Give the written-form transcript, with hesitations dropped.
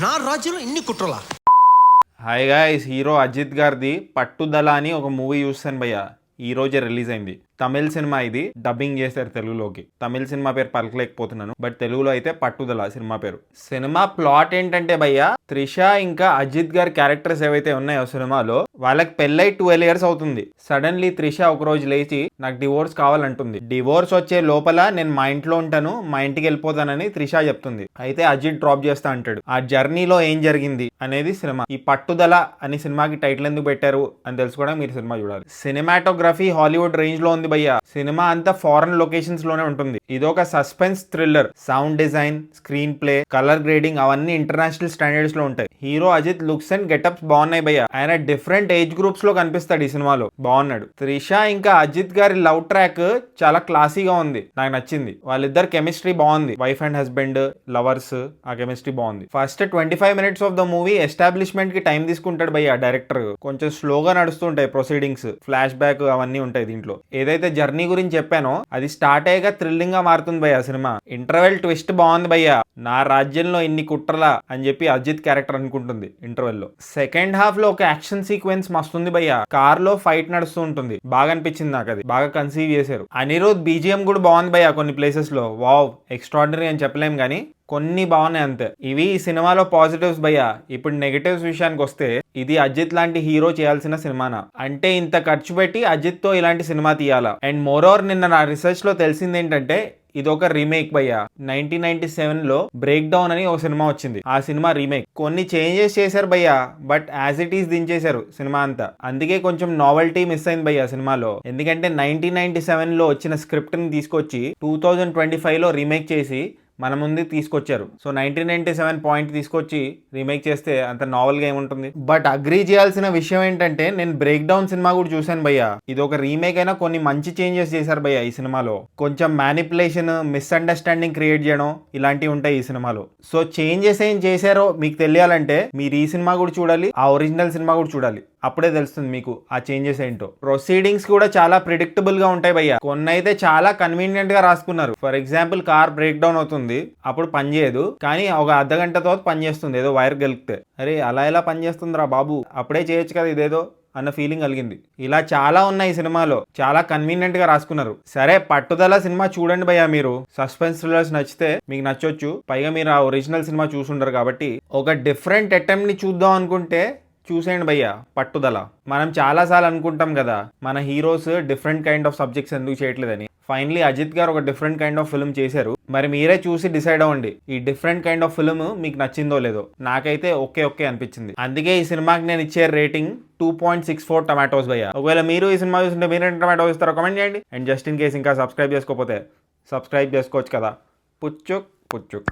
నా రాజ్యంలో ఇన్ని కుట్రలా. హాయ్ గాయ్స్, హీరో అజిత్ గారిది పట్టుదల అని ఒక మూవీ చూస్తాను భయ్య. ఈ రోజే రిలీజ్ అయింది. తమిళ సినిమా, ఇది డబ్బింగ్ చేశారు తెలుగులోకి. తమిళ సినిమా పేరు పలకలేకపోతున్నాను, బట్ తెలుగులో అయితే పట్టుదల సినిమా పేరు. సినిమా ప్లాట్ ఏంటంటే భయ్య, త్రిష ఇంకా అజిత్ గారి క్యారెక్టర్స్ ఏవైతే ఉన్నాయో సినిమాలో, వాళ్ళకి పెళ్ళై 12 years అవుతుంది. సడన్లీ త్రిష ఒక రోజు లేచి నాకు డివోర్స్ కావాలంటుంది. డివోర్స్ వచ్చే లోపల నేను మా ఇంట్లో ఉంటాను, మా ఇంటికి వెళ్ళిపోతానని త్రిష చెప్తుంది. అయితే అజిత్ డ్రాప్ చేస్తా అంటాడు. ఆ జర్నీలో ఏం జరిగింది అనేది సినిమా. ఈ పట్టుదల అని సినిమాకి టైటిల్ ఎందుకు పెట్టారు అని తెలుసుకోవడం మీరు సినిమా చూడాలి. సినిమాటోగ్రఫీ హాలీవుడ్ రేంజ్ లో ఉంది భయ్య. సినిమా అంతా ఫారెన్ లొకేషన్స్ లోనే ఉంటుంది. ఇదొక suspense thriller. Sound design, screenplay, colour grading అవన్నీ ఇంటర్నేషనల్ స్టాండర్డ్స్ లో ఉంటాయి. Hero Ajith looks and getups బాగున్నాయి భయ్య. ఆయన డిఫరెంట్ ఏజ్ గ్రూప్స్ లో కనిపిస్తాడు ఈ సినిమాలో, బాగున్నాడు. త్రిష ఇంకా అజిత్ గారి లవ్ ట్రాక్ చాలా క్లాసీగా ఉంది, నాకు నచ్చింది. వాళ్ళిద్దరు కెమిస్ట్రీ బాగుంది. వైఫ్ అండ్ హస్బెండ్, లవర్స్, ఆ కెమిస్ట్రీ బాగుంది. First 25 minutes of the movie establishment కి టైం తీసుకుంటాడు భయ్య డైరెక్టర్. కొంచెం స్లోగా నడుస్తుంటాయి ప్రొసీడింగ్స్, ఫ్లాష్ బ్యాక్ అవన్నీ ఉంటాయి దీంట్లో. ఏదైతే జర్నీ గురించి చెప్పానో అది స్టార్ట్ అయ్యాక థ్రిల్లింగ్ గా మారుతుంది భయ్య సినిమా. ఇంటర్వెల్ ట్విస్ట్ బాగుంది భయ్య. నా రాజ్యంలో ఇన్ని కుట్రలా అని చెప్పి అజిత్ క్యారెక్టర్ అనుకుంటుంది ఇంటర్వెల్ లో. సెకండ్ హాఫ్ లో ఒక యాక్షన్ సీక్వెన్స్ మస్తుంది భయ్య. కార్ లో ఫైట్ నడుస్తూ ఉంటుంది, బాగా అనిపించింది నాకు. అది బాగా కన్సీవ్ చేశారు. అనిరుద్ బీజిఎం కూడా బాగుంది భయ్య కొన్ని ప్లేసెస్ లో. వావ్, ఎక్స్ట్రాడినరీ అని చెప్పలేం కానీ కొన్ని బాగున్నాయి అంతే. ఇవి ఈ సినిమాలో పాజిటివ్స్ భయ్య. ఇప్పుడు నెగటివ్స్ విషయానికి వస్తే, ఇది అజిత్ లాంటి హీరో చేయాల్సిన సినిమానా? అంటే ఇంత ఖర్చు పెట్టి అజిత్ తో ఇలాంటి సినిమా తీయాలా? అండ్ మోర్ ఓవర్ నిన్న నా రీసెర్చ్ లో తెలిసింది ఏంటంటే, ఇది ఒక రీమేక్ భయ్య. 1997 లో బ్రేక్ డౌన్ అని ఒక సినిమా వచ్చింది, ఆ సినిమా రీమేక్. కొన్ని చేంజెస్ చేశారు భయ్య, బట్ యాజ్ ఇట్ ఈస్ దించేశారు సినిమా అంతా. అందుకే కొంచెం నావెల్టీ మిస్ అయింది భయ్య సినిమాలో. ఎందుకంటే 1997 లో వచ్చిన స్క్రిప్ట్ ని తీసుకొచ్చి 2025 లో రీమేక్ చేసి మన ముందు తీసుకొచ్చారు. సో 1997 పాయింట్ తీసుకొచ్చి రీమేక్ చేస్తే అంత నావెల్ గా ఏముంటుంది. బట్ అగ్రీ చేయాల్సిన విషయం ఏంటంటే, నేను బ్రేక్ డౌన్ సినిమా కూడా చూశాను భయ్య. ఇది ఒక రీమేక్ అయినా కొన్ని మంచి చేంజెస్ చేశారు భయ్య ఈ సినిమాలో. కొంచెం మ్యానిపులేషన్, మిస్అండర్స్టాండింగ్ క్రియేట్ చేయడం ఇలాంటివి ఉంటాయి ఈ సినిమాలో. సో చేంజెస్ ఏం చేశారో మీకు తెలియాలంటే మీరు ఈ సినిమా కూడా చూడాలి, ఆ ఒరిజినల్ సినిమా కూడా చూడాలి. అప్పుడే తెలుస్తుంది మీకు ఆ చేంజెస్ ఏంటో. ప్రొసీడింగ్స్ కూడా చాలా ప్రిడిక్టబుల్ గా ఉంటాయి భయ్య. కొన్ని అయితే చాలా కన్వీనియంట్ గా రాసుకున్నారు. For example, car break down అవుతుంది, అప్పుడు పని చేయదు, కానీ ఒక అర్ధగంట తర్వాత పని చేస్తుంది ఏదో వైర్ గెలిపితే. అరే అలా ఎలా పని చేస్తుందిరా బాబు, అప్పుడే చేయొచ్చు కదా ఇదేదో అన్న ఫీలింగ్ కలిగింది. ఇలా చాలా ఉన్నాయి ఈ సినిమాలో, చాలా కన్వీనియంట్ గా రాసుకున్నారు. సరే, పట్టుదల సినిమా చూడండి భయ్య. మీరు సస్పెన్స్ థ్రిల్లర్స్ నచ్చితే మీకు నచ్చొచ్చు. పైగా మీరు ఆ ఒరిజినల్ సినిమా చూసుంటారు కాబట్టి ఒక డిఫరెంట్ అటెంప్ట్ ని చూద్దాం అనుకుంటే చూసేయండి భయ్య పట్టుదల. మనం చాలాసార్లు అనుకుంటాం కదా, మన heroes different kind of subjects ఎందుకు చేయట్లేదని. ఫైనలీ అజిత్ గారు ఒక డిఫరెంట్ కైండ్ ఆఫ్ ఫిల్మ్ చేశారు. మరి మీరే చూసి డిసైడ్ అవ్వండి, ఈ డిఫరెంట్ కైండ్ ఆఫ్ ఫిల్మ్ మీకు నచ్చిందో లేదో. నాకైతే ఓకే అనిపించింది. అందుకే ఈ సినిమాకి నేను ఇచ్చే రేటింగ్ 2.64 టమాటోస్ భయ్య. ఒకవేళ మీరు ఈ సినిమా చూస్తుంటే మీరు ఎన్ని టమాటోస్ ఇస్తారో కామెంట్ చేయండి. అండ్ జస్ట్ ఇన్ కేస్ ఇంకా సబ్స్క్రైబ్ చేసుకోకపోతే సబ్స్క్రైబ్ చేసుకోవచ్చు కదా. పుచ్చుక్ పుచ్చుక్.